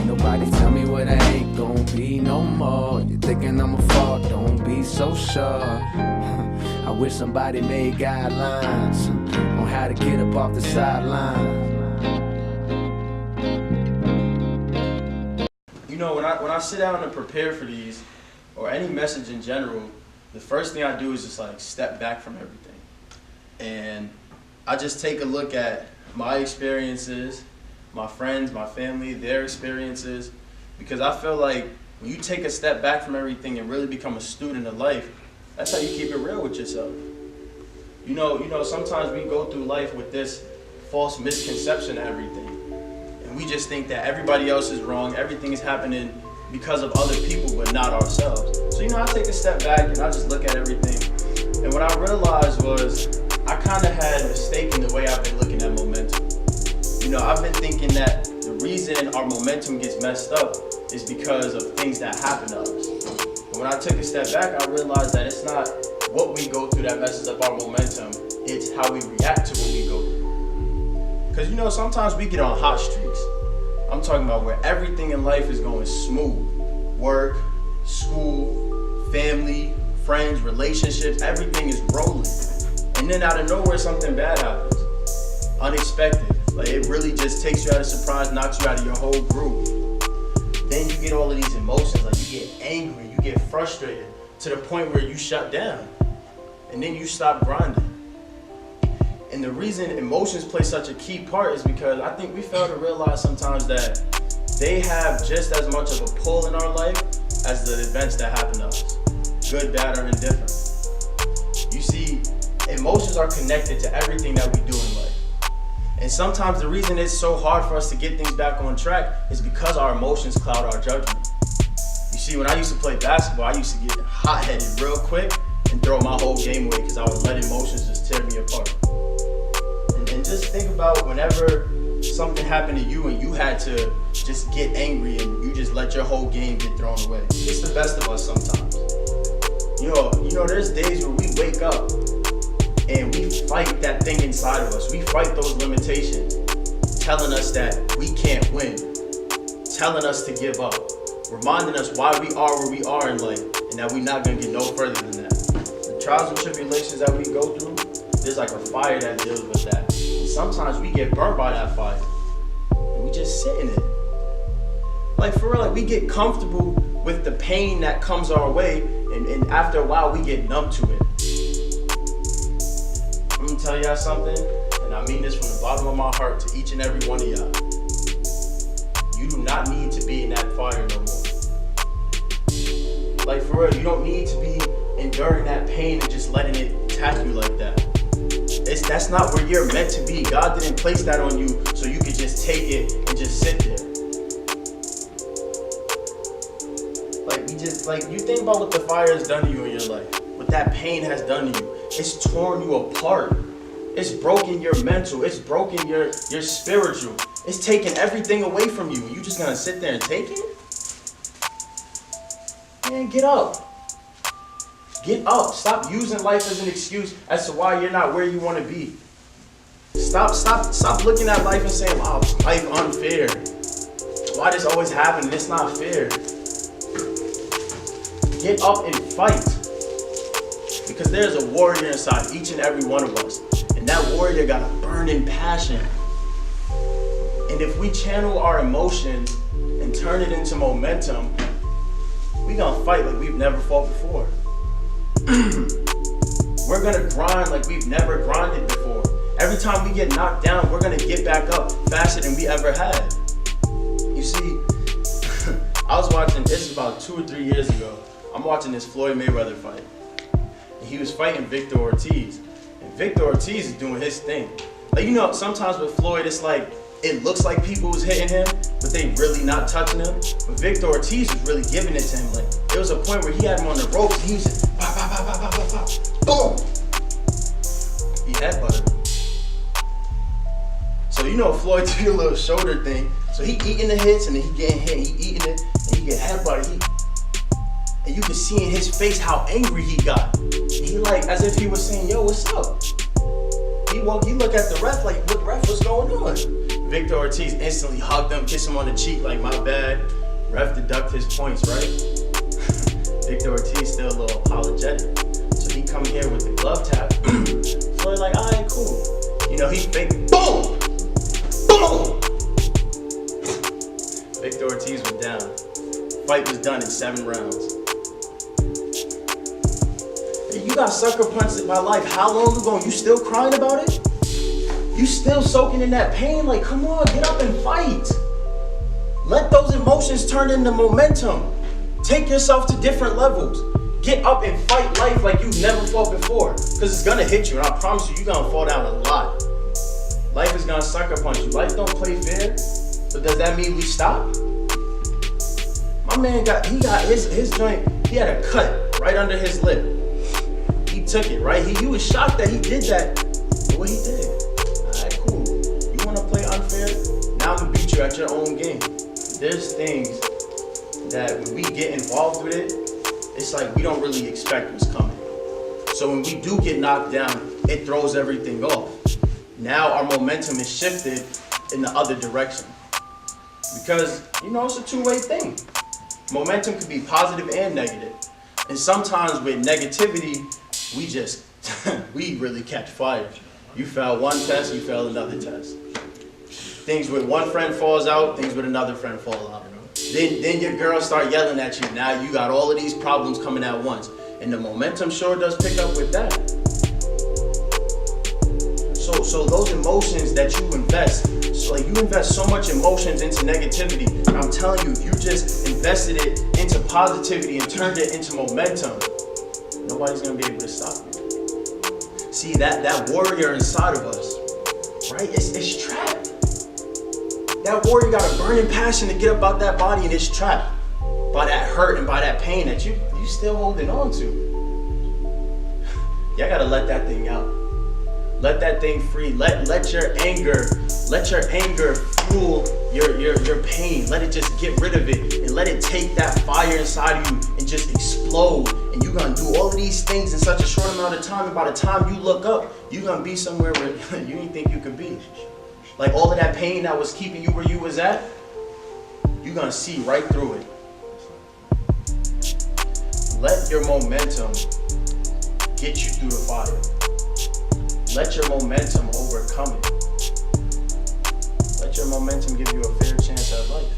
Nobody tell me what I ain't gon' be no more. You thinking I'ma fall, don't be so sure. I wish somebody made guidelines on how to get up off the sideline. You know, when I sit down and prepare for these, or any message in general, the first thing I do is just like step back from everything. And I just take a look at my experiences, my friends, my family, their experiences, because I feel like when you take a step back from everything and really become a student of life, that's how you keep it real with yourself. You know, sometimes we go through life with this false misconception of everything. And we just think that everybody else is wrong, everything is happening because of other people, but not ourselves. So, I take a step back and I just look at everything. And what I realized was I kind of had a mistake in the way I've been looking at momentum. I've been thinking that the reason our momentum gets messed up is because of things that happen to us. But when I took a step back, I realized that it's not what we go through that messes up our momentum, it's how we react to what we go through. Because sometimes we get on hot streaks. I'm talking about where everything in life is going smooth. Work, school, family, friends, relationships, everything is rolling. And then out of nowhere, something bad happens. Unexpected. Like, it really just takes you out of surprise, knocks you out of your whole group. Then you get all of these emotions, like you get angry, you get frustrated, to the point where you shut down. And then you stop grinding. And the reason emotions play such a key part is because I think we fail to realize sometimes that they have just as much of a pull in our life as the events that happen to us, good, bad, or indifferent. You see, emotions are connected to everything that we do in life. And sometimes the reason it's so hard for us to get things back on track is because our emotions cloud our judgment. You see, when I used to play basketball, I used to get hot-headed real quick and throw my whole game away because I would let emotions just tear me apart. And just think about whenever something happened to you and you had to just get angry and you just let your whole game get thrown away. It's the best of us sometimes. There's days where we wake up and we fight that thing inside of us. We fight those limitations, telling us that we can't win, telling us to give up, reminding us why we are where we are in life and that we're not going to get no further than that. The trials and tribulations that we go through, there's like a fire that deals with that. And sometimes we get burned by that fire and we just sit in it. Like, for real, like, we get comfortable with the pain that comes our way, and after a while we get numb to it. I'm gonna tell y'all something, and I mean this from the bottom of my heart to each and every one of y'all. You do not need to be in that fire no more. Like, for real, you don't need to be enduring that pain and just letting it attack you like that. That's not where you're meant to be. God didn't place that on you so you could just take it and just sit there. You think about what the fire has done to you in your life, what that pain has done to you. It's torn you apart. It's broken your mental. It's broken your spiritual. It's taken everything away from you. You just gonna sit there and take it? Man, get up. Get up. Stop using life as an excuse as to why you're not where you want to be. Stop looking at life and saying, wow, life unfair. Why does always happen? It's not fair. Get up and fight. Because there's a warrior inside each and every one of us. And that warrior got a burning passion. And if we channel our emotions and turn it into momentum, we gonna fight like we've never fought before. We're gonna grind like we've never grinded before. Every time we get knocked down, we're gonna get back up faster than we ever had. You see, I was watching, this is about 2 or 3 years ago, I'm watching this Floyd Mayweather fight. And he was fighting Victor Ortiz. And Victor Ortiz is doing his thing. Like, sometimes with Floyd, it's like, it looks like people was hitting him, but they really not touching him. But Victor Ortiz was really giving it to him. Like, there was a point where he had him on the ropes, and he was just, bah, bah, bah, bah, bah, bah, bah. Boom! He headbutted him. So Floyd did a little shoulder thing. So he eating the hits, and then he getting hit, he eating it, and he get headbutted. And you can see in his face how angry he got. And he as if he was saying, yo, what's up? He looked at the ref like, what ref, what's going on? Victor Ortiz instantly hugged him, kissed him on the cheek like, my bad. Ref deduct his points, right? Victor Ortiz still a little apologetic. So he come here with the glove tap. Floyd like, all right, cool. You know, he fake, boom! Boom! Victor Ortiz was down. Fight was done in 7 rounds. Hey, you got sucker punched in my life how long ago and you still crying about it? You still soaking in that pain? Like, come on, get up and fight. Let those emotions turn into momentum. Take yourself to different levels. Get up and fight life like you've never fought before. Because it's going to hit you, and I promise you, you're going to fall down a lot. Life is going to sucker punch you. Life don't play fair. So does that mean we stop? My man got his joint, he had a cut right under his lip. He took it, right? He was shocked that he did that. But what he did. Alright, cool. You wanna play unfair? Now I'm gonna beat you at your own game. There's things that when we get involved with it, it's like we don't really expect what's coming. So when we do get knocked down, it throws everything off. Now our momentum is shifted in the other direction. Because, you know, it's a two-way thing. Momentum can be positive and negative. And sometimes with negativity, we really catch fire. You fail one test, you fail another test. Things with one friend falls out, things with another friend fall out. Then your girl start yelling at you. Now you got all of these problems coming at once. And the momentum sure does pick up with that. So those emotions that you invest, like you invest so much emotions into negativity, and I'm telling you, if you just invested it into positivity and turned it into momentum, nobody's gonna be able to stop you. See, that warrior inside of us, right? It's trapped. That warrior got a burning passion to get up out that body, and it's trapped by that hurt and by that pain that you still holding on to. Y'all gotta let that thing out. Let that thing free. Let your anger fuel your pain. Let it just get rid of it and let it take that fire inside of you and just explode. And you're gonna do all of these things in such a short amount of time, and by the time you look up, you're gonna be somewhere where you didn't think you could be. Like all of that pain that was keeping you where you was at, you're gonna see right through it. Let your momentum get you through the fire. Let your momentum overcome it. Let your momentum give you a fair chance at life.